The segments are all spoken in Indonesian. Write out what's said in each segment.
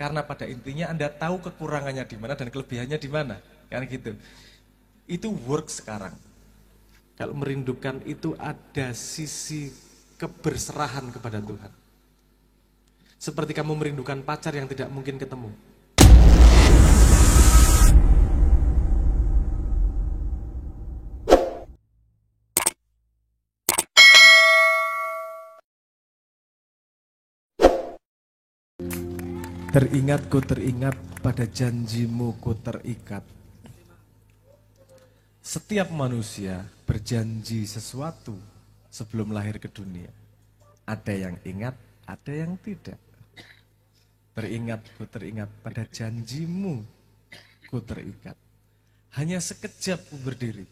Karena pada intinya Anda tahu kekurangannya di mana dan kelebihannya di mana. Kan gitu. Itu work sekarang. Kalau merindukan itu ada sisi keberserahan kepada Tuhan. Seperti kamu merindukan pacar yang tidak mungkin ketemu. Teringat ku teringat, pada janjimu ku terikat. Setiap manusia berjanji sesuatu sebelum lahir ke dunia. Ada yang ingat, ada yang tidak. Teringat ku teringat, pada janjimu ku terikat. Hanya sekejap ku berdiri.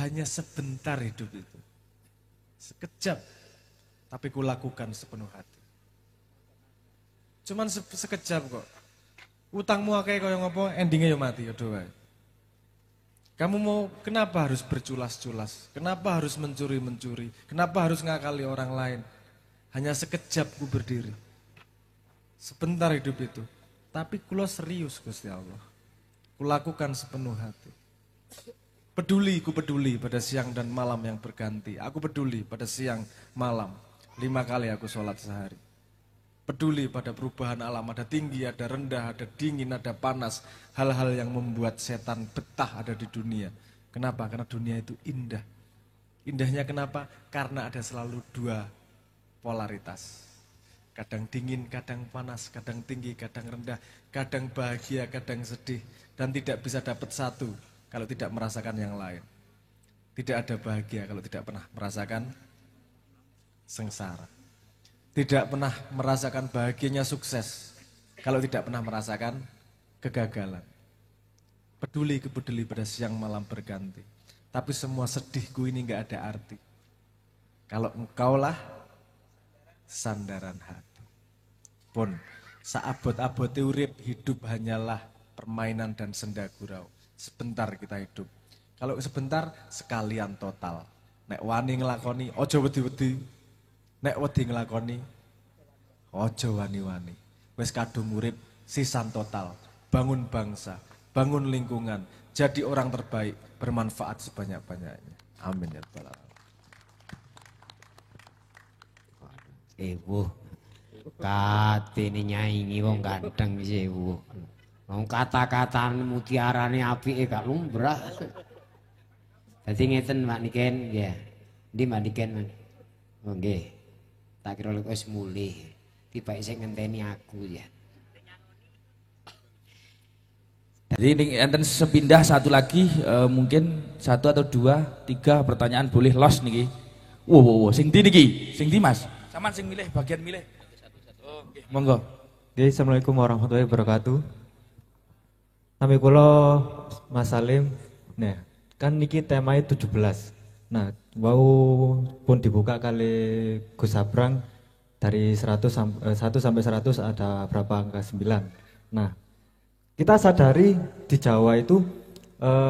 Hanya sebentar hidup itu. Sekejap, tapi ku lakukan sepenuh hati. Cuman sekejap kok. Utangmu akeh kaya ngopo, endingnya ya mati ya doa. Kamu mau kenapa harus berculas-culas? Kenapa harus mencuri-mencuri? Kenapa harus ngakali orang lain? Hanya sekejap ku berdiri. Sebentar hidup itu. Tapi kula serius Gusti Allah. Kulakukan sepenuh hati. Ku peduli pada siang dan malam yang berganti. Aku peduli pada siang malam. 5 kali aku sholat sehari. Peduli pada perubahan alam, ada tinggi, ada rendah, ada dingin, ada panas. Hal-hal yang membuat setan betah ada di dunia. Kenapa? Karena dunia itu indah. Indahnya kenapa? Karena ada selalu 2 polaritas. Kadang dingin, kadang panas, kadang tinggi, kadang rendah, kadang bahagia, kadang sedih. Dan tidak bisa dapat satu kalau tidak merasakan yang lain. Tidak ada bahagia kalau tidak pernah merasakan sengsara. Tidak pernah merasakan bahagianya sukses kalau tidak pernah merasakan kegagalan. Peduli pada siang malam berganti. Tapi semua sedihku ini enggak ada arti. Kalau engkaulah sandaran hati. Pun saabot-abote urip, hidup hanyalah permainan dan senda gurau. Sebentar kita hidup. Kalau sebentar sekalian total. Nek wani ngelakoni ojo wedi-wedi. Nek wedi nglakoni aja wani-wani. Wis kadung urip sisan total. Bangun bangsa, bangun lingkungan, jadi orang terbaik, bermanfaat sebanyak-banyaknya. Amin ya rabbal alamin. Ewu. Katene nyaingi wong ganteng wis ewu. Wong kata-katane mutiarane apike gak lumrah. Dadi ngeten Pak Niken nggih. Ndi Pak Niken, Mas? Oh nggih. Tak kira lek wis mulih. Tibake sing ngenteni aku ya. Jadi ini enten sepindah satu lagi mungkin 1 atau 2, 3 pertanyaan boleh los niki. Wow, sing ndi niki? Sing ndi Mas? Saman sing milih bagian milih. Oke, monggo. Oke, Assalamualaikum warahmatullahi wabarakatuh. Nami kula Mas Salim. Nah, kan niki temanya 17. Nah, wau pun dibuka kali Gus Abrang dari 1 sampai 100 ada berapa angka 9. Nah, kita sadari di Jawa itu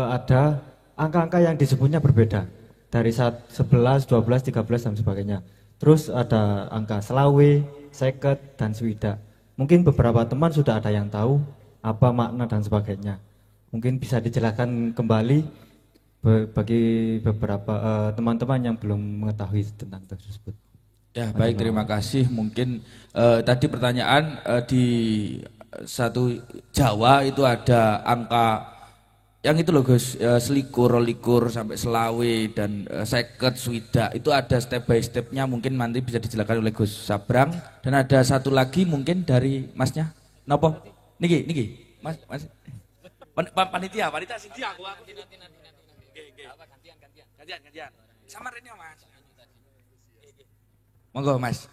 ada angka-angka yang disebutnya berbeda. Dari 11, 12, 13 dan sebagainya. Terus ada angka selawe, seket, dan swidak. Mungkin beberapa teman sudah ada yang tahu apa makna dan sebagainya. Mungkin bisa dijelaskan kembali bagi beberapa teman-teman yang belum mengetahui tentang tersebut. Ya baik, terima kasih. Mungkin tadi pertanyaan di satu Jawa itu ada angka yang itu loh Gus, selikur, likur sampai selawe dan seket, swidak. Itu ada step by stepnya, mungkin nanti bisa dijelaskan oleh Gus Sabrang. Dan ada satu lagi mungkin dari Masnya. Nopo? Niki, Mas. Panitia sing dia aku. Gantian. Samar ini Mas. Monggo Mas.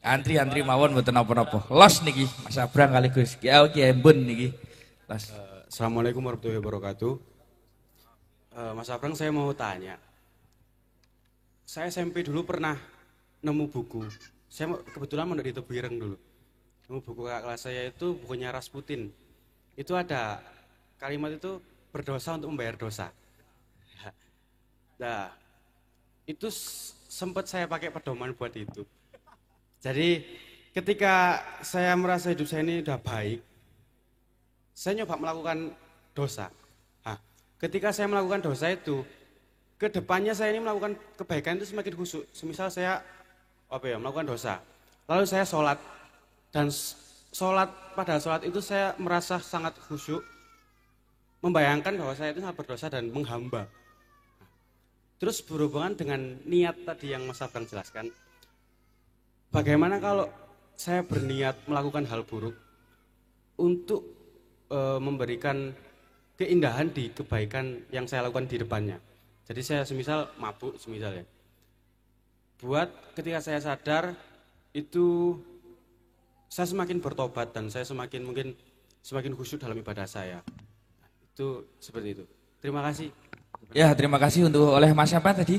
Antri mawon mboten napa-napa. Los niki Mas Abrang kali Gus. Ki embun niki. Los. Assalamualaikum warahmatullahi wabarakatuh. Mas Abrang, saya mau tanya. Saya SMP dulu pernah nemu buku. Saya kebetulan mau di Tebireng dulu. Nemu buku kakak kelas saya itu bukunya Rasputin. Itu ada kalimat itu berdosa untuk membayar dosa. Nah, itu sempat saya pakai pedoman buat itu. Jadi ketika saya merasa hidup saya ini udah baik, saya nyoba melakukan dosa. Nah, ketika saya melakukan dosa itu, kedepannya saya ini melakukan kebaikan itu semakin khusyuk. Semisal saya melakukan dosa, lalu saya sholat, dan pada sholat itu saya merasa sangat khusyuk, membayangkan bahwa saya itu sangat berdosa dan menghamba. Terus berhubungan dengan niat tadi yang Mas Abrang jelaskan, bagaimana kalau saya berniat melakukan hal buruk untuk memberikan keindahan di kebaikan yang saya lakukan di depannya. Jadi saya semisal mabuk semisal ya, buat ketika saya sadar itu saya semakin bertobat dan saya semakin khusyuk dalam ibadah saya. Itu seperti itu. Terima kasih. Ya, terima kasih untuk oleh Mas siapa tadi?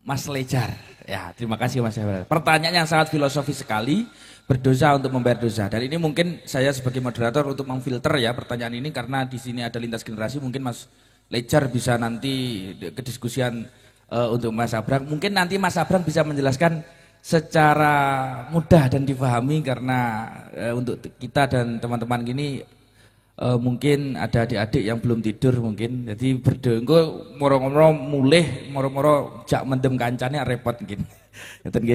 Mas Lejar. Ya, terima kasih Mas Lejar. Pertanyaan yang sangat filosofis sekali, berdosa untuk membayar dosa. Dan ini mungkin saya sebagai moderator untuk memfilter ya pertanyaan ini, karena di sini ada lintas generasi, mungkin Mas Lejar bisa nanti kediskusian untuk Mas Abrang. Mungkin nanti Mas Abrang bisa menjelaskan secara mudah dan difahami, karena untuk kita dan teman-teman gini mungkin ada adik-adik yang belum tidur mungkin, jadi berdengko moro-moro mulih, moro-moro jak mendem kancane repot mungkin.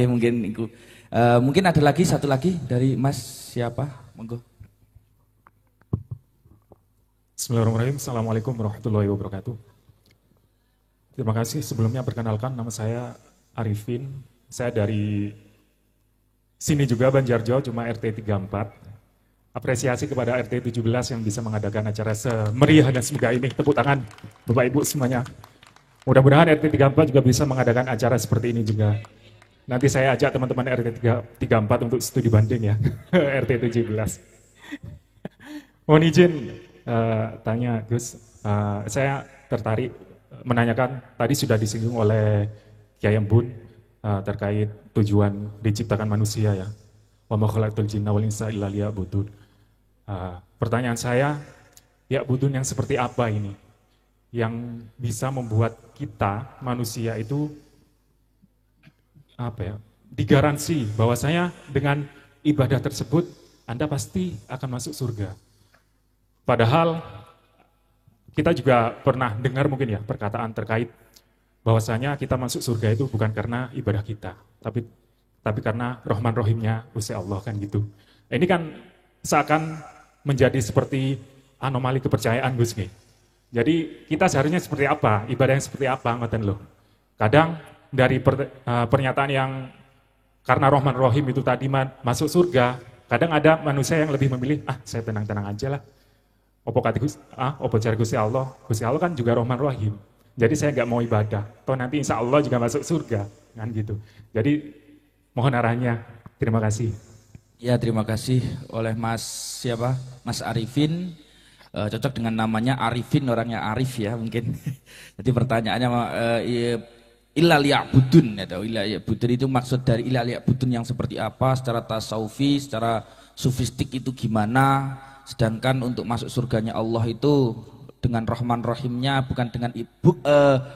Mungkin itu. Mungkin ada lagi satu lagi dari Mas siapa? Monggo. Bismillahirrahmanirrahim. Assalamualaikum warahmatullahi wabarakatuh. Terima kasih sebelumnya, perkenalkan nama saya Arifin. Saya dari sini juga Banjarjo, cuma RT 34. Apresiasi kepada RT 17 yang bisa mengadakan acara semeriah dan semoga ini. Tepuk tangan Bapak Ibu semuanya. Mudah-mudahan RT 34 juga bisa mengadakan acara seperti ini juga. Nanti saya ajak teman-teman RT 34 untuk studi banding ya. RT 17. Mohon izin tanya Gus, saya tertarik menanyakan, tadi sudah disinggung oleh Kiai Embun terkait tujuan diciptakan manusia ya. Wa ma khalaqtul jinna wal insa illa liya'budun. Pertanyaan saya, ya budun yang seperti apa ini yang bisa membuat kita manusia itu digaransi bahwasanya dengan ibadah tersebut Anda pasti akan masuk surga. Padahal kita juga pernah dengar mungkin ya perkataan terkait bahwasanya kita masuk surga itu bukan karena ibadah kita, tapi karena Rahman Rahimnya Gusti Allah kan gitu. Ini kan seakan menjadi seperti anomali kepercayaan Gus nih. Jadi kita seharusnya seperti apa, ibadah yang seperti apa ngoten loh. Kadang dari pernyataan yang karena Rahman Rahim itu tadi masuk surga, kadang ada manusia yang lebih memilih saya tenang-tenang aja lah. Opo cari Gusti Allah kan juga Rahman Rahim. Jadi saya nggak mau ibadah, toh nanti insya Allah juga masuk surga, kan gitu. Jadi mohon arahannya, terima kasih. Ya, terima kasih oleh Mas siapa? Mas Arifin. Cocok dengan namanya Arifin, orangnya Arif ya mungkin. Jadi pertanyaannya illa liya'budun atau illa liya'budun itu maksud dari illa liya'budun yang seperti apa, secara tasawufi, secara sufistik itu gimana? Sedangkan untuk masuk surganya Allah itu dengan Rahman Rahimnya, bukan dengan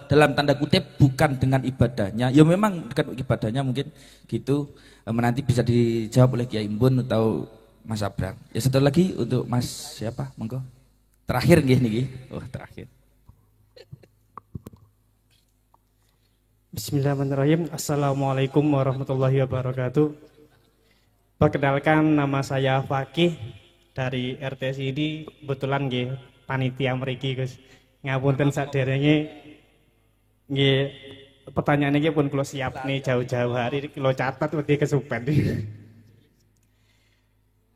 dalam tanda kutip bukan dengan ibadahnya. Ya memang bukan ibadahnya mungkin gitu. Nanti bisa dijawab oleh Kiai Imbun atau Mas Abrang. Ya satu lagi untuk Mas siapa? Monggo. Terakhir nggih. Oh, terakhir. Bismillahirrahmanirrahim. Assalamualaikum warahmatullahi wabarakatuh. Perkenalkan, nama saya Fakih dari RT sini. Kebetulan nggih panitia mriki Gus. Ngapunten saderenge nggih pertanyaan ini pun kalau siap nih jauh-jauh hari kalau catat wedi kesupen.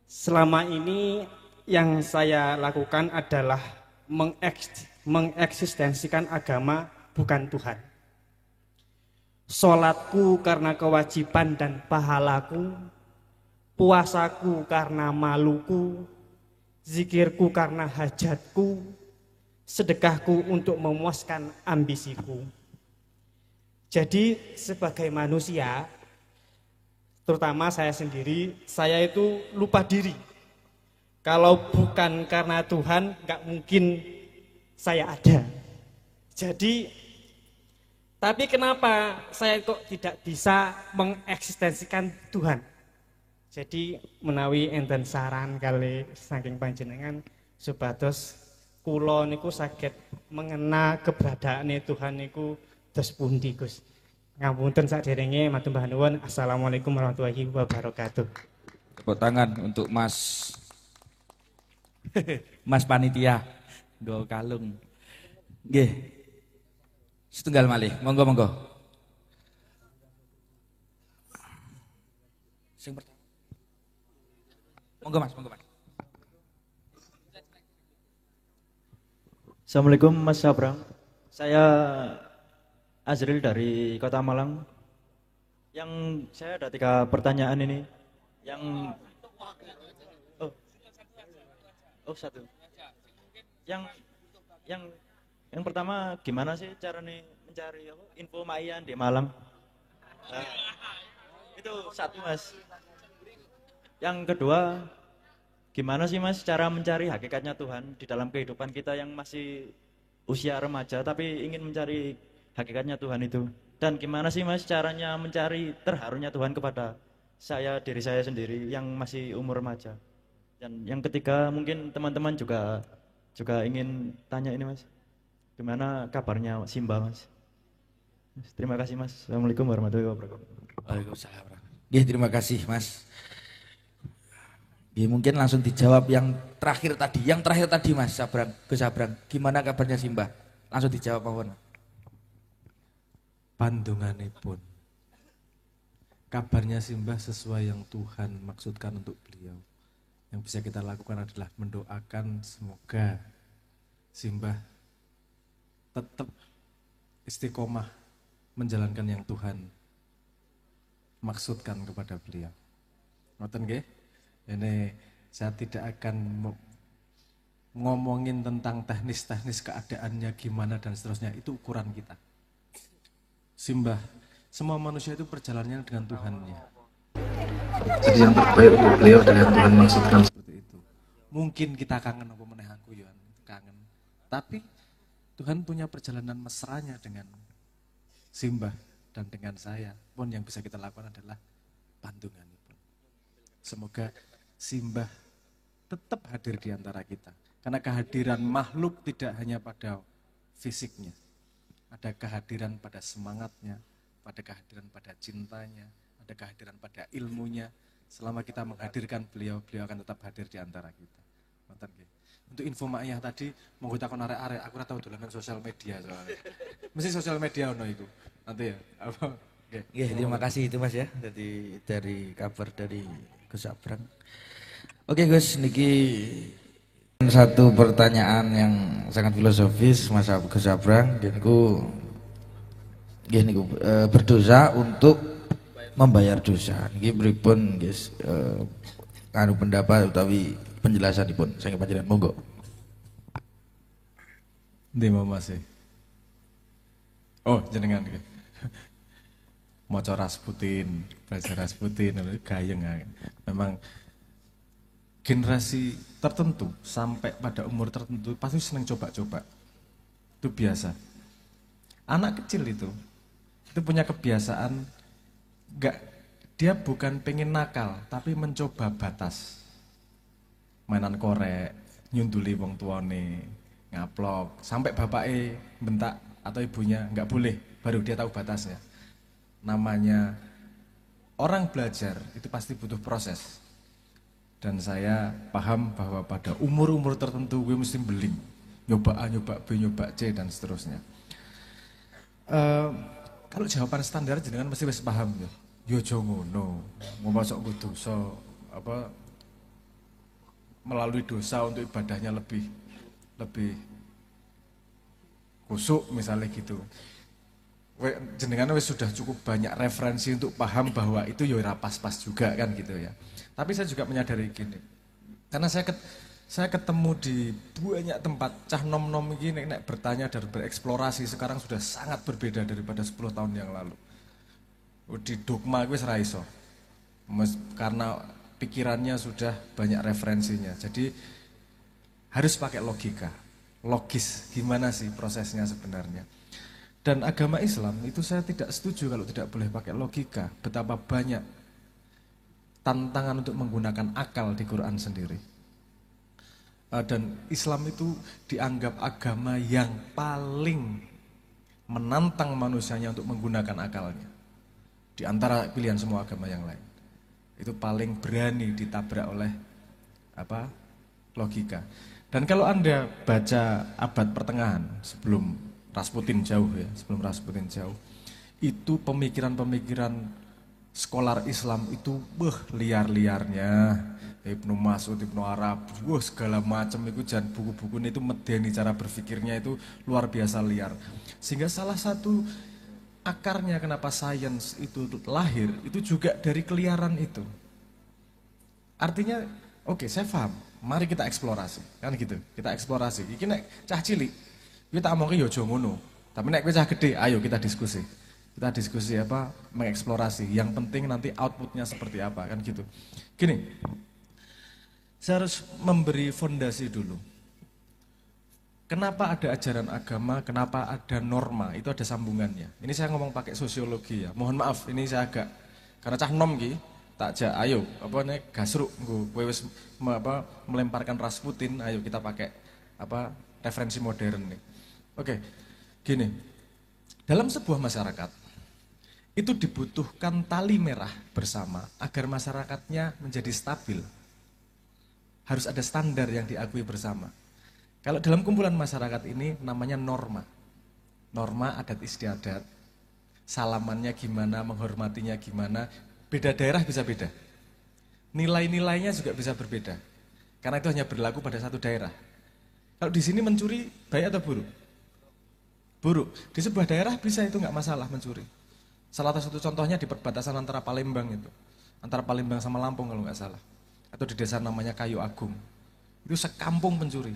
Selama ini yang saya lakukan adalah mengeksistensikan agama bukan Tuhan. Sholatku karena kewajiban dan pahalaku, puasaku karena maluku, zikirku karena hajatku, sedekahku untuk memuaskan ambisiku. Jadi sebagai manusia, terutama saya sendiri, saya itu lupa diri. Kalau bukan karena Tuhan, nggak mungkin saya ada. Jadi, tapi kenapa saya kok tidak bisa mengeksistensikan Tuhan? Jadi menawi enten saran kali saking panjenengan supados kula niku saged mengena keberadaane Tuhan niku dos pundi Gus. Ngapunten saderenge matur mbah nuwun. Assalamualaikum warahmatullahi wabarakatuh. Tepuk tangan untuk Mas Mas panitia nggo kalung. Nggih. Setunggal malih, monggo. Sing pertama. Monggo Mas. Assalamualaikum Mas Sabrang. Saya Azril dari Kota Malang. Yang saya ada 3 pertanyaan ini. Yang satu. Yang pertama, gimana sih caranya mencari info Mayan di Malang? Nah, itu satu Mas. Yang kedua, gimana sih Mas cara mencari hakikatnya Tuhan di dalam kehidupan kita yang masih usia remaja tapi ingin mencari hakikatnya Tuhan itu? Dan gimana sih Mas caranya mencari terharunya Tuhan kepada diri saya sendiri yang masih umur remaja? Dan yang ketiga, mungkin teman-teman juga ingin tanya ini Mas, gimana kabarnya Simba Mas? Terima kasih Mas. Assalamualaikum warahmatullahi wabarakatuh. Waalaikumsalam. Nggih, terima kasih Mas. Ya, mungkin langsung dijawab yang terakhir tadi Mas Sabrang, Gus Sabrang. Gimana kabarnya Simbah? Langsung dijawab mawon. Pandunganipun. Kabarnya Simbah sesuai yang Tuhan maksudkan untuk beliau. Yang bisa kita lakukan adalah mendoakan semoga Simbah tetap istiqomah menjalankan yang Tuhan maksudkan kepada beliau. Ngoten nggih? Ini saya tidak akan ngomongin tentang teknis-teknis keadaannya gimana dan seterusnya, itu ukuran kita. Simbah, semua manusia itu perjalanannya dengan Tuhannya. Jadi yang terbaik untuk beliau adalah yang Tuhan maksudkan. Seperti itu. Mungkin kita kangen apa meneh aku ya, kangen. Tapi Tuhan punya perjalanan mesranya dengan Simbah dan dengan saya. Pun yang bisa kita lakukan adalah pandungan. Semoga Simbah tetap hadir di antara kita. Karena kehadiran makhluk tidak hanya pada fisiknya. Ada kehadiran pada semangatnya, pada kehadiran pada cintanya, ada kehadiran pada ilmunya. Selama kita menghadirkan beliau, beliau akan tetap hadir di antara kita. Untuk info maknya tadi, mau kita kon arek-arek, aku ora tau dolanan sosial media soalnya. Mesti sosial media ono itu. Nanti ya. Apa? Nggih, terima kasih itu Mas ya. Jadi dari kabar dari Gus Sabrang. Oke Gus, niki satu pertanyaan yang sangat filosofis Mas Gus Sabrang. Niku berdosa untuk membayar dosa. Niki pripun guys, anu pendapat utawi penjelasanipun saking panjenengan monggo. Ndi Mas? Oh, jenengan iki. Maca Rasputin, baca Rasputin, gayeng. Memang generasi tertentu sampai pada umur tertentu pasti senang coba-coba. Itu biasa. Anak kecil itu punya kebiasaan dia bukan pengen nakal, tapi mencoba batas. Mainan korek, nyunduli wong tuane, ngaplok, sampai bapaknya bentak atau ibunya nggak boleh, baru dia tahu batasnya. Namanya orang belajar itu pasti butuh proses. Dan saya paham bahwa pada umur-umur tertentu gue mesti beling, nyoba A, nyoba B, nyoba C dan seterusnya. Kalau jawaban standar jenengan mesti wis paham ya. Yo aja ngono, mau masuk ke dosa apa melalui dosa untuk ibadahnya lebih kusuk misalnya gitu. Jenengan wis sudah cukup banyak referensi untuk paham bahwa itu ya ora pas-pas juga kan gitu ya. Tapi saya juga menyadari gini, karena saya ketemu di banyak tempat, cah nom-nom ini nek bertanya dan bereksplorasi sekarang sudah sangat berbeda daripada 10 tahun yang lalu. Di dogma gue ora iso, karena pikirannya sudah banyak referensinya, jadi harus pakai logika, logis, gimana sih prosesnya sebenarnya. Dan agama Islam itu saya tidak setuju kalau tidak boleh pakai logika, betapa banyak tantangan untuk menggunakan akal di Quran sendiri. Dan Islam itu dianggap agama yang paling menantang manusianya untuk menggunakan akalnya. Di antara pilihan semua agama yang lain. Itu paling berani ditabrak oleh logika. Dan kalau Anda baca abad pertengahan sebelum Rasputin jauh, itu pemikiran-pemikiran skolar Islam itu liar-liarnya. Ibnu Mas'ud, Ibnu Arab, segala macam itu, dan buku-buku itu medeni, cara berpikirnya itu luar biasa liar. Sehingga salah satu akarnya kenapa sains itu lahir itu juga dari keliaran itu. Artinya, oke, saya paham. Mari kita eksplorasi, kan gitu. Kita eksplorasi. Iki nek cah cilik, kita omongke yo aja ngono. Tapi nek kowe cah gede, ayo kita diskusi. Kita diskusi mengeksplorasi. Yang penting nanti outputnya seperti apa, kan gitu. Gini, saya harus memberi fondasi dulu. Kenapa ada ajaran agama, kenapa ada norma, itu ada sambungannya. Ini saya ngomong pakai sosiologi ya. Mohon maaf, ini saya agak karena cah nom ki, tak jak, ayo gasruk kowe wis melemparkan Rasputin, ayo kita pakai referensi modern nih. Oke. Gini. Dalam sebuah masyarakat itu dibutuhkan tali merah bersama agar masyarakatnya menjadi stabil. Harus ada standar yang diakui bersama. Kalau dalam kumpulan masyarakat ini namanya norma. Norma adat istiadat, salamannya gimana, menghormatinya gimana, beda daerah bisa beda. Nilai-nilainya juga bisa berbeda. Karena itu hanya berlaku pada satu daerah. Kalau di sini mencuri, baik atau buruk? Buruk. Di sebuah daerah bisa itu nggak masalah mencuri. Salah satu contohnya di perbatasan antara Palembang itu. Antara Palembang sama Lampung kalau nggak salah. Atau di desa namanya Kayu Agung. Itu sekampung pencuri.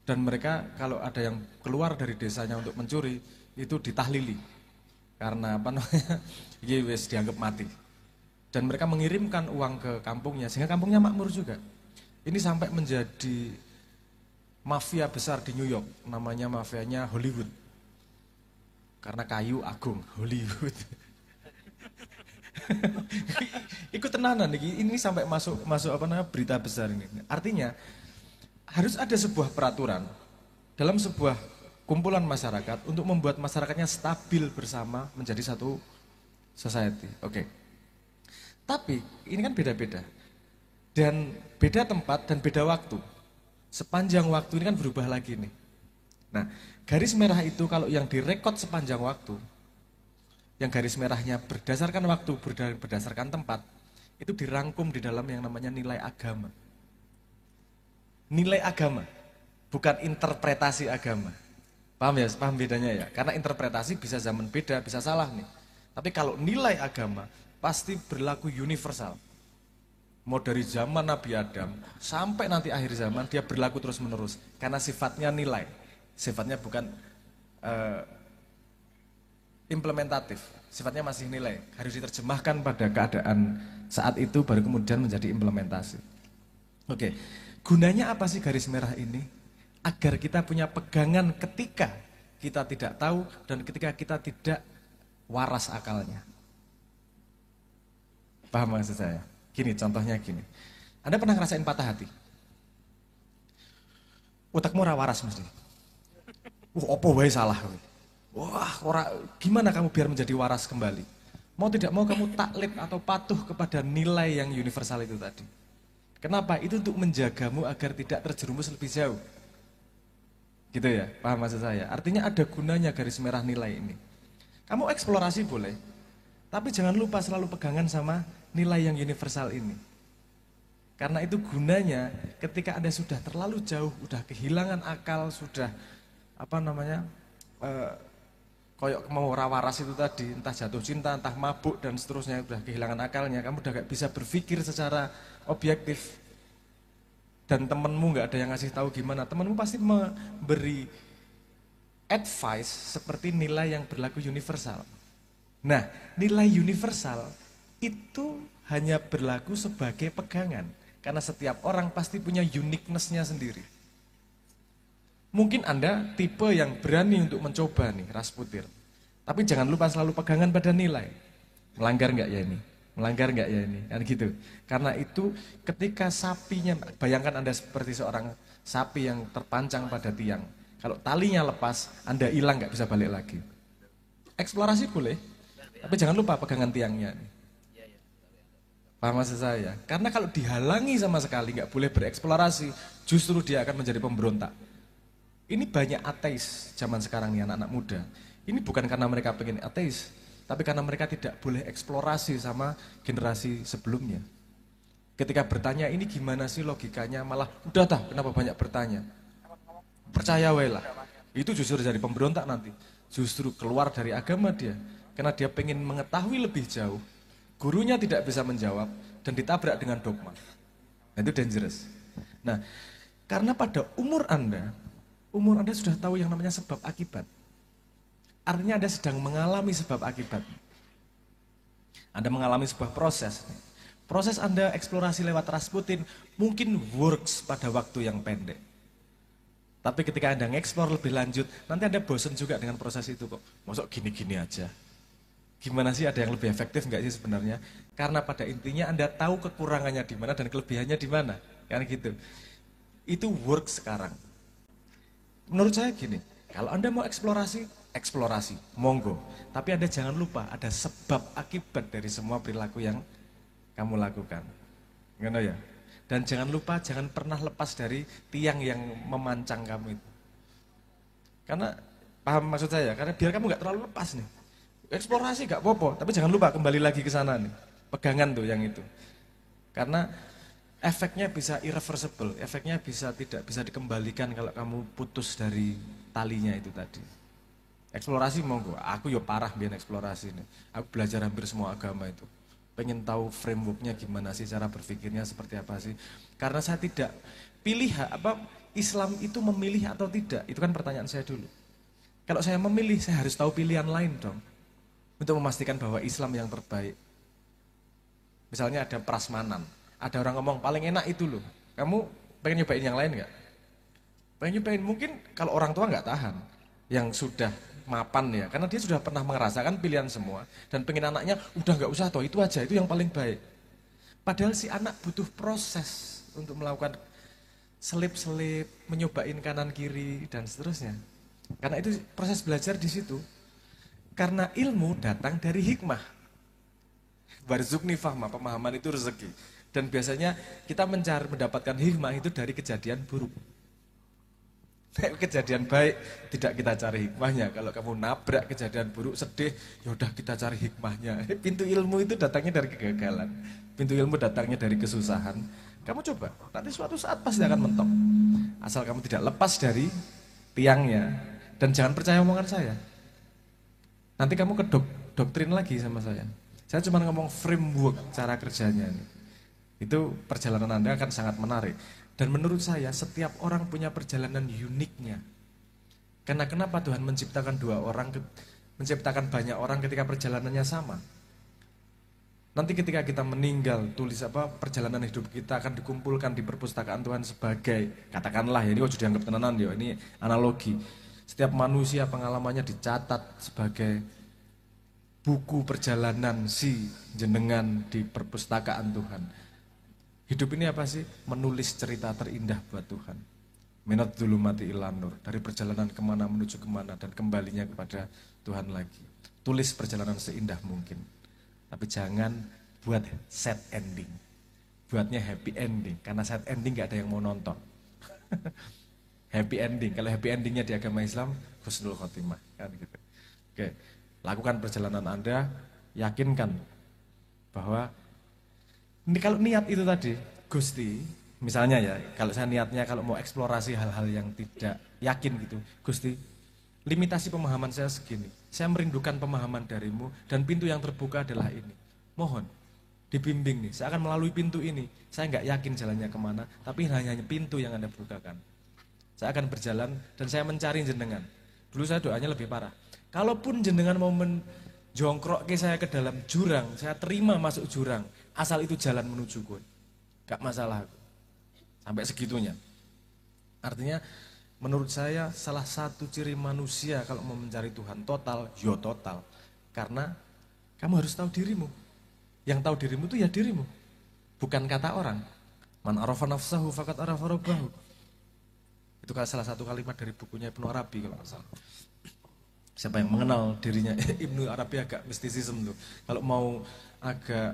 Dan mereka kalau ada yang keluar dari desanya untuk mencuri, itu ditahlili. Karena wis dianggap mati. Dan mereka mengirimkan uang ke kampungnya, sehingga kampungnya makmur juga. Ini sampai menjadi mafia besar di New York, namanya mafianya Hollywood. Karena Kayu Agung, Hollywood. Ikut tenanan ini sampai masuk berita besar ini. Artinya harus ada sebuah peraturan dalam sebuah kumpulan masyarakat untuk membuat masyarakatnya stabil bersama menjadi satu society. Oke. Tapi ini kan beda-beda. Dan beda tempat dan beda waktu. Sepanjang waktu ini kan berubah lagi nih. Nah, garis merah itu kalau yang direkod sepanjang waktu, yang garis merahnya berdasarkan waktu, berdasarkan tempat, itu dirangkum di dalam yang namanya nilai agama. Nilai agama, bukan interpretasi agama. Paham ya? Paham bedanya ya? Karena interpretasi bisa zaman beda, bisa salah nih. Tapi kalau nilai agama, pasti berlaku universal. Mau dari zaman Nabi Adam, sampai nanti akhir zaman, dia berlaku terus menerus. Karena sifatnya nilai, sifatnya bukan implementatif, sifatnya masih nilai, harus diterjemahkan pada keadaan saat itu baru kemudian menjadi implementasi. Oke, gunanya apa sih garis merah ini? Agar kita punya pegangan ketika kita tidak tahu dan ketika kita tidak waras akalnya. Paham maksud saya? Gini, contohnya gini. Anda pernah ngerasain patah hati? Otakmu ora waras mesti. Opo wae salah. Wah, gimana kamu biar menjadi waras kembali? Mau tidak mau kamu taklid atau patuh kepada nilai yang universal itu tadi. Kenapa? Itu untuk menjagamu agar tidak terjerumus lebih jauh. Gitu ya, paham maksud saya? Artinya ada gunanya garis merah nilai ini. Kamu eksplorasi boleh, tapi jangan lupa selalu pegangan sama nilai yang universal ini. Karena itu gunanya ketika Anda sudah terlalu jauh, sudah kehilangan akal, sudah koyok mau waras itu tadi, entah jatuh cinta, entah mabuk dan seterusnya, sudah kehilangan akalnya, kamu udah gak bisa berpikir secara objektif. Dan temenmu gak ada yang ngasih tahu gimana, temenmu pasti memberi advice seperti nilai yang berlaku universal. Nah, nilai universal itu hanya berlaku sebagai pegangan, karena setiap orang pasti punya uniqueness-nya sendiri. Mungkin Anda tipe yang berani untuk mencoba nih, Rasputin. Tapi jangan lupa selalu pegangan pada nilai. Melanggar nggak ya ini? Melanggar nggak ya ini? Kan gitu. Karena itu ketika sapinya, bayangkan Anda seperti seorang sapi yang terpancang pada tiang. Kalau talinya lepas, Anda hilang nggak bisa balik lagi. Eksplorasi boleh, tapi jangan lupa pegangan tiangnya. Paham maksud saya? Karena kalau dihalangi sama sekali nggak boleh bereksplorasi, justru dia akan menjadi pemberontak. Ini banyak ateis zaman sekarang nih anak-anak muda. Ini bukan karena mereka pengen ateis, tapi karena mereka tidak boleh eksplorasi sama generasi sebelumnya. Ketika bertanya ini gimana sih logikanya, malah udah tah kenapa banyak bertanya. Percaya wae lah. Itu justru jadi pemberontak nanti. Justru keluar dari agama dia. Karena dia pengen mengetahui lebih jauh. Gurunya tidak bisa menjawab dan ditabrak dengan dogma. Nah, itu dangerous. Nah, karena pada umur Anda sudah tahu yang namanya sebab akibat. Artinya Anda sedang mengalami sebab akibat. Anda mengalami sebuah proses. Proses Anda eksplorasi lewat Rasputin mungkin works pada waktu yang pendek. Tapi ketika Anda ngeksplor lebih lanjut, nanti Anda bosan juga dengan proses itu kok. Masuk gini-gini aja. Gimana sih, ada yang lebih efektif nggak sih sebenarnya? Karena pada intinya Anda tahu kekurangannya di mana dan kelebihannya di mana. Kan gitu. Itu works sekarang. Menurut saya gini, kalau Anda mau eksplorasi, monggo. Tapi Anda jangan lupa ada sebab akibat dari semua perilaku yang kamu lakukan. Ngono ya? Dan jangan lupa, jangan pernah lepas dari tiang yang memancang kamu itu. Karena, paham maksud saya? Karena biar kamu gak terlalu lepas nih. Eksplorasi gak apa-apa, tapi jangan lupa kembali lagi ke sana nih. Pegangan tuh yang itu. Karena efeknya bisa irreversible, efeknya tidak bisa dikembalikan kalau kamu putus dari talinya itu tadi. Eksplorasi monggo, aku yo parah biar eksplorasi nih. Aku belajar hampir semua agama itu. Pengen tahu frameworknya gimana sih, cara berpikirnya seperti apa sih. Karena saya tidak pilih Islam itu memilih atau tidak, itu kan pertanyaan saya dulu. Kalau saya memilih, saya harus tahu pilihan lain dong. Untuk memastikan bahwa Islam yang terbaik. Misalnya ada prasmanan, ada orang ngomong paling enak itu loh. Kamu pengen nyobain yang lain nggak? Pengen nyobain, mungkin kalau orang tua nggak tahan. Yang sudah mapan ya, karena dia sudah pernah merasakan pilihan semua. Dan pengen anaknya, udah nggak usah toh, itu aja, itu yang paling baik. Padahal si anak butuh proses untuk melakukan selip-selip, menyobain kanan kiri, dan seterusnya. Karena itu proses belajar di situ. Karena ilmu datang dari hikmah. Warzukni fahma, pemahaman itu rezeki. Dan biasanya kita mencari mendapatkan hikmah itu dari kejadian buruk. Kejadian baik tidak kita cari hikmahnya. Kalau kamu nabrak kejadian buruk, sedih, yaudah kita cari hikmahnya. Pintu ilmu itu datangnya dari kegagalan. Pintu ilmu datangnya dari kesusahan. Kamu coba, nanti suatu saat pasti akan mentok. Asal kamu tidak lepas dari tiangnya. Dan jangan percaya omongan saya. Nanti kamu ke doktrin lagi sama saya. Saya cuma ngomong framework cara kerjanya. Itu perjalanan Anda akan sangat menarik. Dan menurut saya setiap orang punya perjalanan uniknya. Karena kenapa Tuhan menciptakan menciptakan banyak orang ketika perjalanannya sama? Nanti ketika kita meninggal, perjalanan hidup kita akan dikumpulkan di perpustakaan Tuhan sebagai, katakanlah ya, ini sudah dianggap tenanan ya, ini analogi. Setiap manusia pengalamannya dicatat sebagai buku perjalanan si jenengan di perpustakaan Tuhan. Hidup ini apa sih? Menulis cerita terindah buat Tuhan. Minat dulu mati ilan nur. Dari perjalanan kemana menuju kemana dan kembalinya kepada Tuhan lagi. Tulis perjalanan seindah mungkin. Tapi jangan buat sad ending. Buatnya happy ending. Karena sad ending gak ada yang mau nonton. Happy ending. Kalau happy endingnya di agama Islam, husnul khotimah. Kan gitu. Oke. Lakukan perjalanan Anda. Yakinkan bahwa ini kalau niat itu tadi, Gusti, misalnya ya, kalau saya niatnya kalau mau eksplorasi hal-hal yang tidak yakin gitu, Gusti, limitasi pemahaman saya segini, saya merindukan pemahaman darimu dan pintu yang terbuka adalah ini. Mohon, dibimbing nih, saya akan melalui pintu ini, saya nggak yakin jalannya kemana, tapi hanya pintu yang Anda bukakan. Saya akan berjalan dan saya mencari jenengan. Dulu saya doanya lebih parah. Kalaupun jenengan mau jongkrok ke saya ke dalam jurang, saya terima masuk jurang. Asal itu jalan menuju gue. Gak masalah. Sampai segitunya. Artinya menurut saya salah satu ciri manusia kalau mau mencari Tuhan total, yo total. Karena kamu harus tahu dirimu. Yang tahu dirimu itu ya dirimu, bukan kata orang. Man arafa nafsahu faqad arafa rabbahu. Itu salah satu kalimat dari bukunya Ibnu Arabi kalau nggak salah. Siapa yang mengenal dirinya Ibnu Arabi agak mistisisme tuh. Kalau mau agak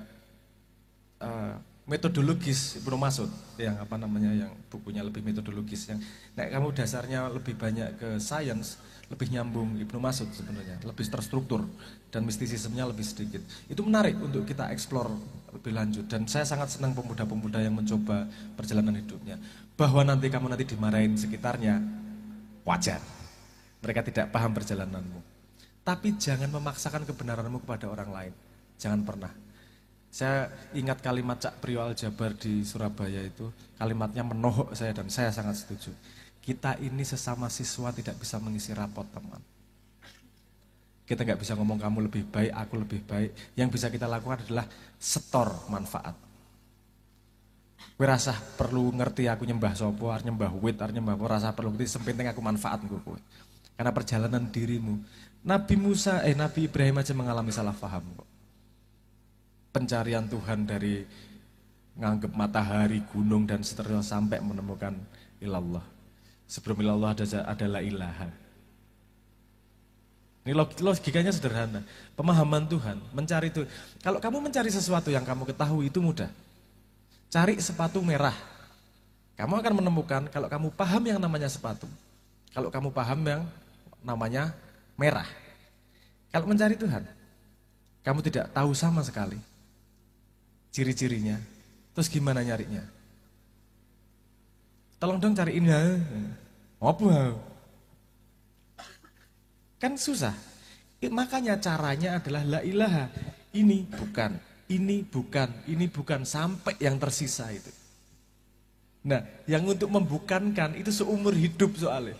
metodologis Ibnu Mas'ud yang apa namanya yang bukunya lebih metodologis yang kamu dasarnya lebih banyak ke sains, lebih nyambung Ibnu Mas'ud sebenarnya, lebih terstruktur dan mistisismenya lebih sedikit. Itu menarik untuk kita eksplor lebih lanjut dan saya sangat senang pemuda-pemuda yang mencoba perjalanan hidupnya. Bahwa nanti kamu nanti dimarahin sekitarnya wajar. Mereka tidak paham perjalananmu. Tapi jangan memaksakan kebenaranmu kepada orang lain. Jangan pernah. Saya ingat kalimat Cak Priyo Al-Jabar di Surabaya itu, kalimatnya menohok saya dan saya sangat setuju. Kita ini sesama siswa tidak bisa mengisi rapot, teman. Kita nggak bisa ngomong kamu lebih baik, aku lebih baik. Yang bisa kita lakukan adalah setor manfaat. Kowe rasah perlu ngerti aku nyembah sapa, arep nyembah wit, arep nyembah apa, rasa perlu ngerti sepenting aku manfaat nggo kowe. Karena perjalanan dirimu. Nabi Ibrahim aja mengalami salah paham kok. Pencarian Tuhan dari nganggep matahari, gunung dan seterusnya sampai menemukan ilallah. Sebelum ilallah ada la ilaha. Ini logikanya sederhana. Pemahaman Tuhan, mencari itu. Kalau kamu mencari sesuatu yang kamu ketahui itu mudah. Cari sepatu merah. Kamu akan menemukan kalau kamu paham yang namanya sepatu. Kalau kamu paham yang namanya merah. Kalau mencari Tuhan, kamu tidak tahu sama sekali ciri-cirinya. Terus gimana nyarinya? Tolong dong cariin ya. Apa? Kan susah. Makanya caranya adalah la ilaha. Ini bukan, ini bukan, ini bukan sampai yang tersisa itu. Nah, yang untuk membukankan itu seumur hidup soalnya.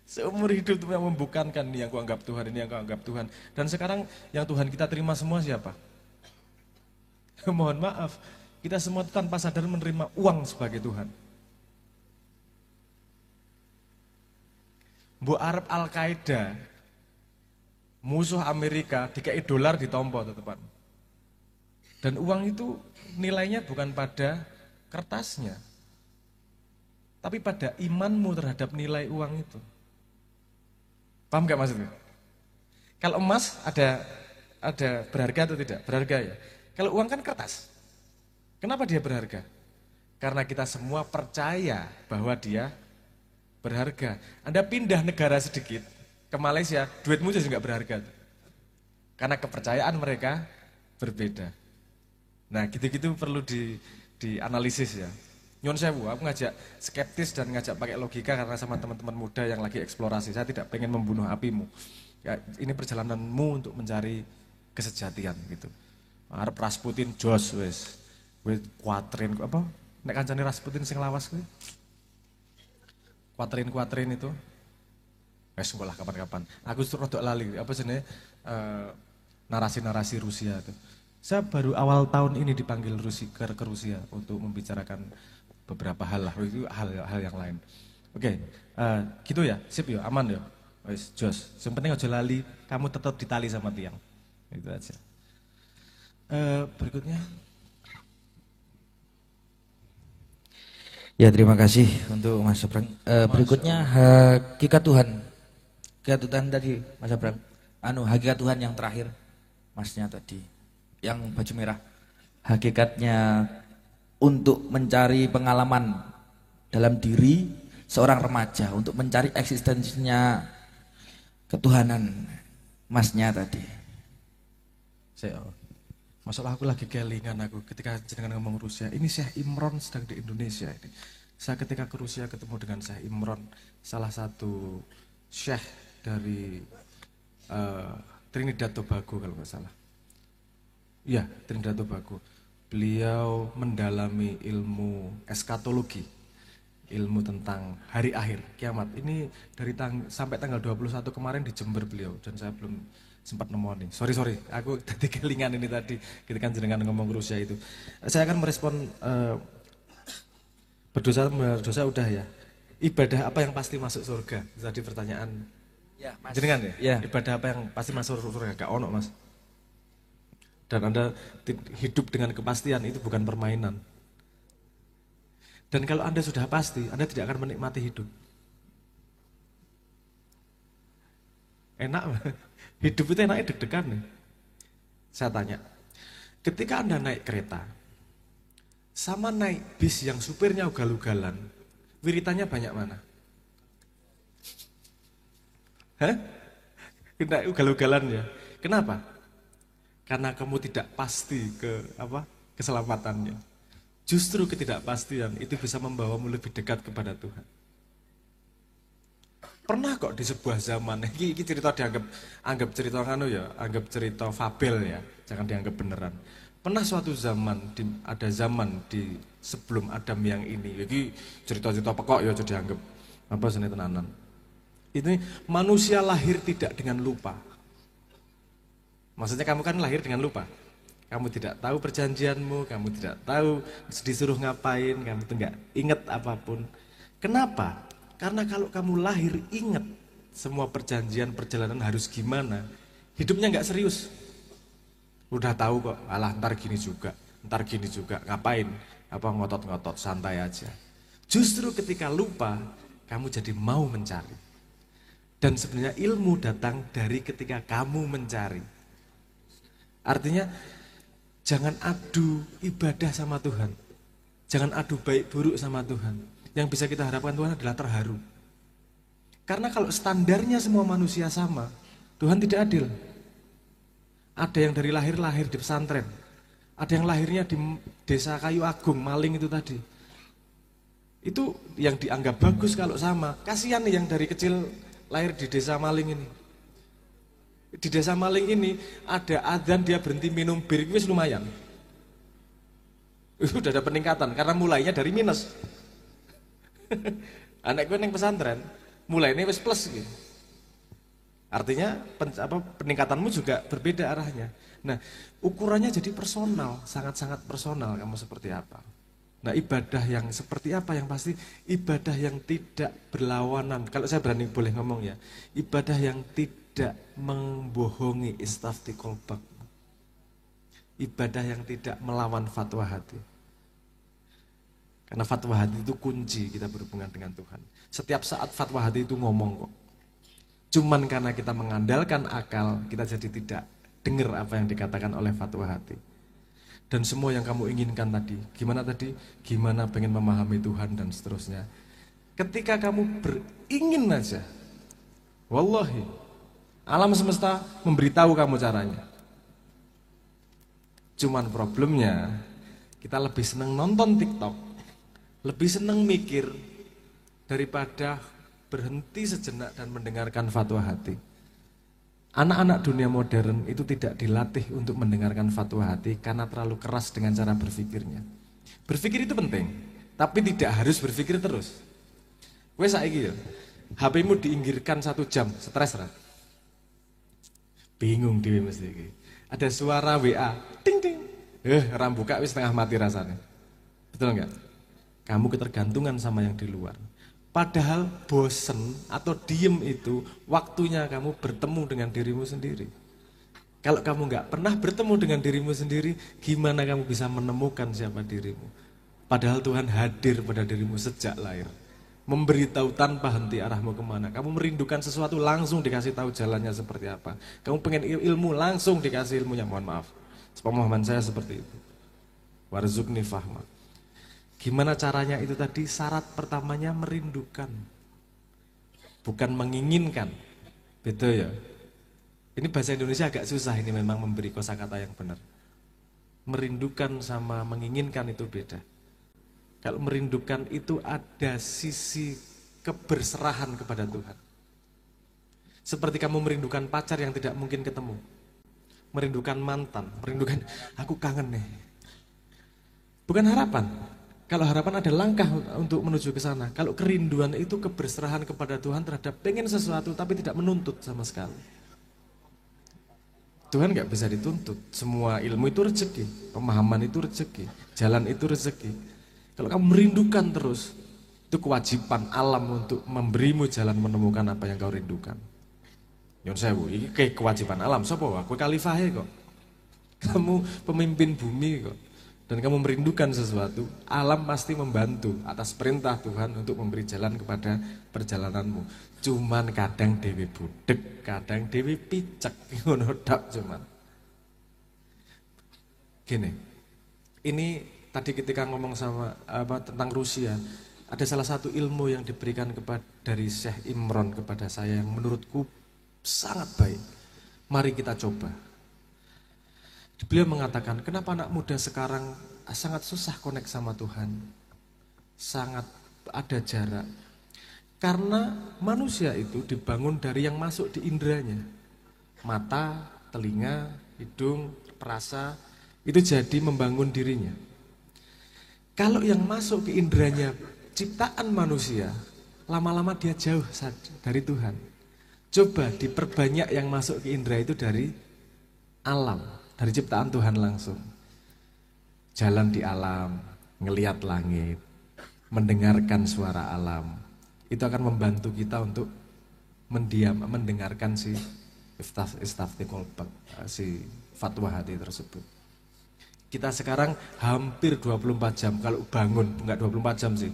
Seumur hidup itu yang membukankan, ini yang aku anggap Tuhan, ini yang aku anggap Tuhan. Dan sekarang yang Tuhan kita terima semua siapa? Mohon maaf, kita semua tanpa sadar menerima uang sebagai Tuhan. Bu Arab Al-Qaeda, musuh Amerika, dikai dolar ditompo teman. Dan uang itu nilainya bukan pada kertasnya, tapi pada imanmu terhadap nilai uang itu. Paham gak maksudnya? Kalau emas ada berharga atau tidak? Berharga ya. Kalau uang kan kertas. Kenapa dia berharga? Karena kita semua percaya bahwa dia berharga. Anda pindah negara sedikit ke Malaysia, duitmu juga nggak berharga. Karena kepercayaan mereka berbeda. Nah gitu-gitu perlu dianalisis ya. Nyon sewu, aku ngajak skeptis dan ngajak pakai logika karena sama teman-teman muda yang lagi eksplorasi. Saya tidak pengen membunuh apimu. Ya, ini perjalananmu untuk mencari kesejatian gitu. Arep Rasputin jos wis. Wis kuatrin apa? Nek kancane Rasputin sing lawas kuwi. Kuatrin itu. Wis sekolah kapan-kapan. Aku rodok lali apa jenenge narasi-narasi Rusia itu. Saya baru awal tahun ini dipanggil ke Rusia untuk membicarakan beberapa hal lah, itu hal yang lain. Oke, gitu ya, sip ya, aman ya. Wis jos. Yang penting aja lali, kamu tetap ditali sama tiang. Itu aja. Berikutnya. Ya terima kasih untuk Mas Abrang. Berikutnya hakikat Tuhan. Hakikat Tuhan tadi Mas Abrang. Hakikat Tuhan yang terakhir Masnya tadi. Yang baju merah. Hakikatnya untuk mencari pengalaman dalam diri seorang remaja. Untuk mencari eksistensinya ketuhanan Masnya tadi. Masalah aku lagi kelingan aku ketika jenengan ngomong Rusia. Ini Syekh Imron sedang di Indonesia ini. Saya ketika ke Rusia ketemu dengan Syekh Imron, salah satu Syekh dari Trinidad Tobago kalau nggak salah. Iya, Trinidad Tobago. Beliau mendalami ilmu eskatologi, ilmu tentang hari akhir, kiamat. Ini dari sampai tanggal 21 kemarin di Jember beliau dan saya belum sempat nemoni. Sorry, aku tadi kelingan ini tadi ketika jenengan ngomong Rusia itu. Saya akan merespon berdosa udah ya. Ibadah apa yang pasti masuk surga? Tadi pertanyaan. Ya, Mas. Jenengan ya? Ya. Ibadah apa yang pasti masuk surga? Gak ono, Mas. Dan Anda hidup dengan kepastian, itu bukan permainan. Dan kalau Anda sudah pasti, Anda tidak akan menikmati hidup. Enak, hidup itu enaknya deg-degan nih. Saya tanya, ketika Anda naik kereta, sama naik bis yang supirnya ugal-ugalan, wiritannya banyak mana? Hah? Naik ugal-ugalan ya. Kenapa? Karena kamu tidak pasti keselamatannya. Justru ketidakpastian itu bisa membawamu lebih dekat kepada Tuhan. Pernah kok di sebuah zaman, ini cerita anggap cerita anggap cerita fabel ya, jangan dianggap beneran. Pernah suatu zaman, ada zaman di sebelum Adam yang ini, ini cerita-cerita pekok ya jadi anggap apa seni tenanan. Ini manusia lahir tidak dengan lupa. Maksudnya kamu kan lahir dengan lupa. Kamu tidak tahu perjanjianmu, kamu tidak tahu disuruh ngapain, kamu tidak ingat apapun. Kenapa? Karena kalau kamu lahir ingat semua perjanjian perjalanan harus gimana, hidupnya nggak serius. Udah tahu kok, alah ntar gini juga, ngapain? Apa ngotot-ngotot, santai aja. Justru ketika lupa, kamu jadi mau mencari. Dan sebenarnya ilmu datang dari ketika kamu mencari. Artinya jangan adu ibadah sama Tuhan. Jangan adu baik buruk sama Tuhan. Yang bisa kita harapkan Tuhan adalah terharu. Karena kalau standarnya semua manusia sama, Tuhan tidak adil. Ada yang dari lahir di pesantren. Ada yang lahirnya di desa Kayu Agung, Maling itu tadi. Itu yang dianggap bagus kalau sama. Kasihan nih yang dari kecil lahir di desa Maling ini. Di desa Maling ini ada adzan dia berhenti minum bir, itu lumayan. Sudah ada peningkatan karena mulainya dari minus. Anak gue neng pesantren, mulainya wis plus gitu. Artinya peningkatanmu juga berbeda arahnya. Nah, ukurannya jadi personal, sangat-sangat personal kamu seperti apa. Nah, ibadah yang seperti apa yang pasti ibadah yang tidak berlawanan. Kalau saya berani boleh ngomong ya, ibadah yang tidak membohongi istafti kolbak. Ibadah yang tidak melawan fatwa hati. Karena fatwa hati itu kunci kita berhubungan dengan Tuhan. Setiap saat fatwa hati itu ngomong kok. Cuman karena kita mengandalkan akal, kita jadi tidak dengar apa yang dikatakan oleh fatwa hati. Dan semua yang kamu inginkan tadi, gimana pengen memahami Tuhan dan seterusnya. Ketika kamu beringin aja, wallahi, alam semesta memberitahu kamu caranya. Cuman problemnya, kita lebih senang nonton TikTok, lebih senang mikir, daripada berhenti sejenak dan mendengarkan fatwa hati. Anak-anak dunia modern itu tidak dilatih untuk mendengarkan fatwa hati karena terlalu keras dengan cara berpikirnya. Berpikir itu penting, tapi tidak harus berpikir terus. Kowe saiki ya, HP-mu diinggirkan 1 jam, stres ra? Bingung dhewe mesti iki. Ada suara WA, ting ting. Ora buka wis setengah mati rasanya. Betul enggak? Kamu ketergantungan sama yang di luar. Padahal bosen atau diem itu waktunya kamu bertemu dengan dirimu sendiri. Kalau kamu nggak pernah bertemu dengan dirimu sendiri, gimana kamu bisa menemukan siapa dirimu? Padahal Tuhan hadir pada dirimu sejak lahir. Memberitahu tanpa henti arahmu kemana. Kamu merindukan sesuatu langsung dikasih tahu jalannya seperti apa. Kamu pengen ilmu langsung dikasih ilmunya, mohon maaf. Pemahaman saya seperti itu. Warzuqni fahma. Gimana caranya itu tadi? Syarat pertamanya merindukan, bukan menginginkan. Beda ya. Ini bahasa Indonesia agak susah ini memang memberi kosakata yang benar. Merindukan sama menginginkan itu beda. Kalau merindukan itu ada sisi keberserahan kepada Tuhan. Seperti kamu merindukan pacar yang tidak mungkin ketemu. Merindukan mantan, merindukan aku kangen nih. Bukan harapan. Kalau harapan ada langkah untuk menuju ke sana. Kalau kerinduan itu keberserahan kepada Tuhan terhadap pengen sesuatu tapi tidak menuntut sama sekali. Tuhan nggak bisa dituntut. Semua ilmu itu rezeki, pemahaman itu rezeki, jalan itu rezeki. Kalau kamu merindukan terus, itu kewajiban alam untuk memberimu jalan menemukan apa yang kau rindukan. Nyon sewu, ini kewajiban alam. Sopo aku khalifah kok. Kamu pemimpin bumi kok. Dan kamu merindukan sesuatu, alam pasti membantu atas perintah Tuhan untuk memberi jalan kepada perjalananmu. Cuman kadang dewe budek, kadang dewe picek, ngono tok cuman. Gini, ini tadi ketika ngomong sama tentang Rusia, ada salah satu ilmu yang diberikan dari Syekh Imron kepada saya yang menurutku sangat baik. Mari kita coba. Beliau mengatakan, kenapa anak muda sekarang sangat susah connect sama Tuhan? Sangat ada jarak. Karena manusia itu dibangun dari yang masuk di indranya. Mata, telinga, hidung, perasa, itu jadi membangun dirinya. Kalau yang masuk ke indranya ciptaan manusia, lama-lama dia jauh dari Tuhan. Coba diperbanyak yang masuk ke indera itu dari alam. Dari ciptaan Tuhan langsung. Jalan di alam, ngelihat langit, mendengarkan suara alam. Itu akan membantu kita untuk mendengarkan si istafti kolbak, si fatwa hati tersebut. Kita sekarang hampir 24 jam kalau bangun, enggak 24 jam sih.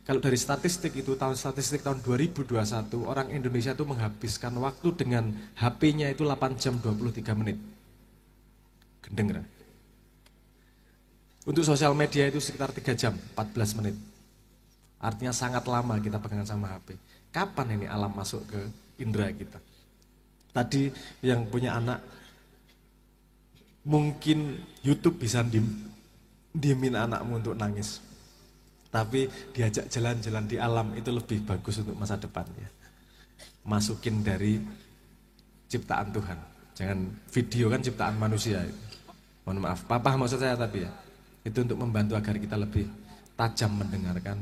Kalau dari statistik itu, statistik tahun 2021, orang Indonesia itu menghabiskan waktu dengan HP-nya itu 8 jam 23 menit. Gendeng. Untuk sosial media itu sekitar 3 jam 14 menit. Artinya sangat lama kita pegangan sama HP. Kapan ini alam masuk ke indera kita? Tadi yang punya anak, mungkin YouTube bisa diemin anakmu untuk nangis. Tapi diajak jalan-jalan di alam itu lebih bagus untuk masa depannya. Masukin dari ciptaan Tuhan. Jangan video kan ciptaan manusia. Mohon maaf, papa maksud saya tapi ya. Itu untuk membantu agar kita lebih tajam mendengarkan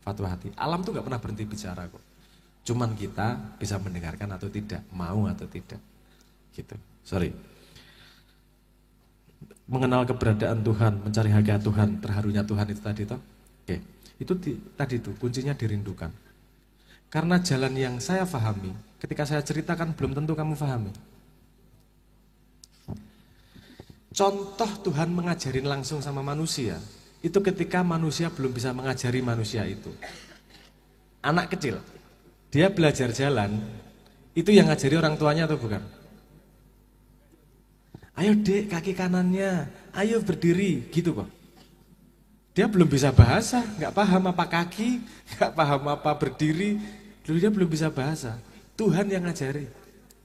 fatwa hati. Alam tuh gak pernah berhenti bicara kok. Cuman kita bisa mendengarkan atau tidak, mau atau tidak. Gitu. Sorry. Mengenal keberadaan Tuhan, mencari harga Tuhan, terharunya Tuhan itu tadi toh. Oke. Itu tadi tuh kuncinya dirindukan. Karena jalan yang saya pahami, ketika saya ceritakan belum tentu kamu pahami. Contoh Tuhan mengajarin langsung sama manusia, itu ketika manusia belum bisa mengajari manusia itu. Anak kecil, dia belajar jalan, itu yang ngajari orang tuanya atau bukan? Ayo dek, kaki kanannya, ayo berdiri, gitu kok. Dia belum bisa bahasa, nggak paham apa kaki, nggak paham apa berdiri, dulu dia belum bisa bahasa. Tuhan yang ngajari,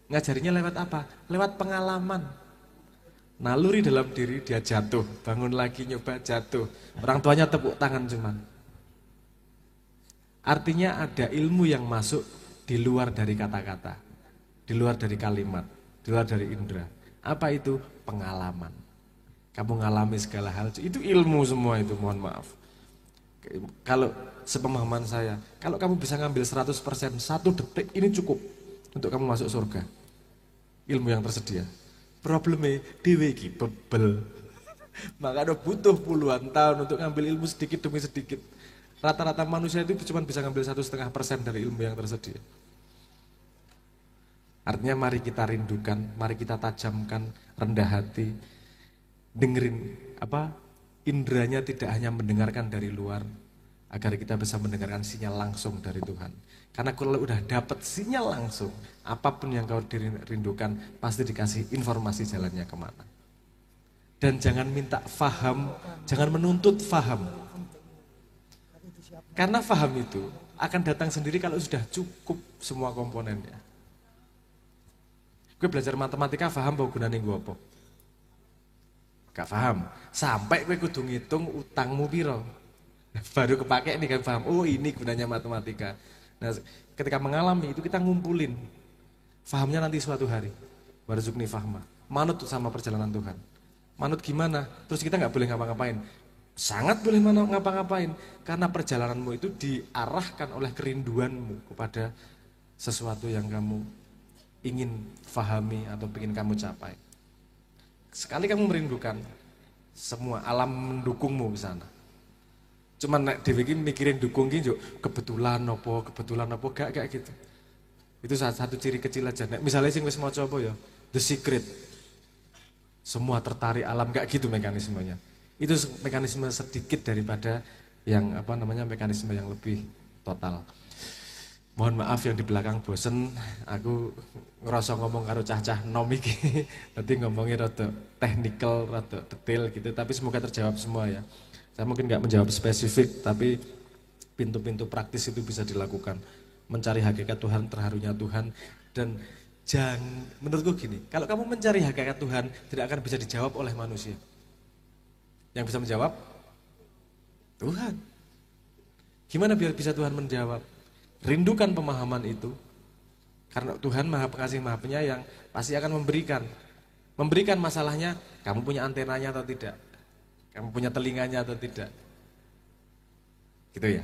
ngajarinya lewat apa? Lewat pengalaman. Naluri dalam diri, dia jatuh, bangun lagi nyoba jatuh. Orang tuanya tepuk tangan cuman. Artinya ada ilmu yang masuk di luar dari kata-kata, di luar dari kalimat, di luar dari indera. Apa itu? Pengalaman. Kamu ngalami segala hal, itu ilmu semua itu, mohon maaf. Kalau sepemahaman saya, kalau kamu bisa ngambil 100%, 1 detik ini cukup untuk kamu masuk surga. Ilmu yang tersedia. Problemnya dewe iki bebel. Makanya butuh puluhan tahun untuk ngambil ilmu sedikit demi sedikit. Rata-rata manusia itu cuma bisa ngambil 1,5% dari ilmu yang tersedia. Artinya mari kita rindukan, mari kita tajamkan rendah hati. Dengerin inderanya tidak hanya mendengarkan dari luar, agar kita bisa mendengarkan sinyal langsung dari Tuhan. Karena kalau udah dapat sinyal langsung, apapun yang kau dirindukan pasti dikasih informasi jalannya kemana. Dan jangan minta faham, jangan menuntut faham. Karena faham itu akan datang sendiri kalau sudah cukup semua komponennya. Gue belajar matematika faham bahwa gunanya gue apa? Gak paham. Sampai gue kudu ngitung utangmu piro. Baru kepake nih kan paham. Oh ini gunanya matematika. Nah, ketika mengalami itu kita ngumpulin. Fahamnya nanti suatu hari. Warzukni fahma. Manut sama perjalanan Tuhan. Manut gimana? Terus kita nggak boleh ngapa-ngapain. Sangat boleh ngapa-ngapain. Karena perjalananmu itu diarahkan oleh kerinduanmu kepada sesuatu yang kamu ingin fahami atau ingin kamu capai. Sekali kamu merindukan, semua alam mendukungmu ke sana. Cuman nek dhewe iki mikirin dukung ki yo kebetulan apa gak gitu. Itu satu ciri kecil aja. Nek misalnya sing wis maca apa ya? The Secret. semua tertarik alam, gak gitu mekanismenya. Itu mekanisme sedikit daripada yang mekanisme yang lebih total. Mohon maaf yang di belakang bosen, aku ngerasa ngomong karo cah-cah nom iki. Nanti ngomongnya rada technical, rada detail gitu, tapi semoga terjawab semua ya. Saya mungkin nggak menjawab spesifik, tapi pintu-pintu praktis itu bisa dilakukan. Mencari hakikat Tuhan, terharunya Tuhan, dan menurutku gini, kalau kamu mencari hakikat Tuhan, tidak akan bisa dijawab oleh manusia. Yang bisa menjawab? Tuhan. Gimana biar bisa Tuhan menjawab? Rindukan pemahaman itu, karena Tuhan Maha Pengasih Maha Penyayang, pasti akan memberikan. Memberikan masalahnya, kamu punya antenanya atau tidak? Kamu punya telinganya atau tidak? Gitu ya?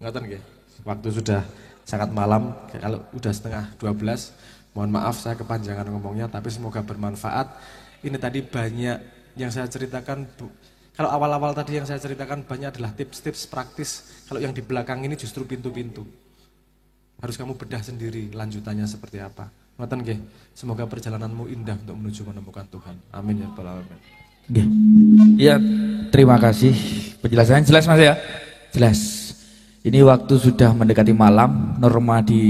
Ngoten nggih? Waktu sudah sangat malam, kalau udah setengah 12, mohon maaf saya kepanjangan ngomongnya, tapi semoga bermanfaat. Ini tadi banyak yang saya ceritakan, kalau awal-awal tadi yang saya ceritakan banyak adalah tips-tips praktis. Kalau yang di belakang ini justru pintu-pintu. Harus kamu bedah sendiri lanjutannya seperti apa. Ngoten nggih. Semoga perjalananmu indah untuk menuju menemukan Tuhan. Amin ya rabbal alamin. Nggih. Iya, terima kasih. Penjelasannya jelas Mas ya? Jelas. Ini waktu sudah mendekati malam, norma di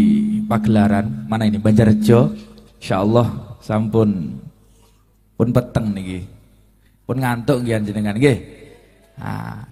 pagelaran mana ini? Banjarjo. Insyaallah sampun pun peteng niki. Pun ngantuk nggih jenengan nggih. Nah,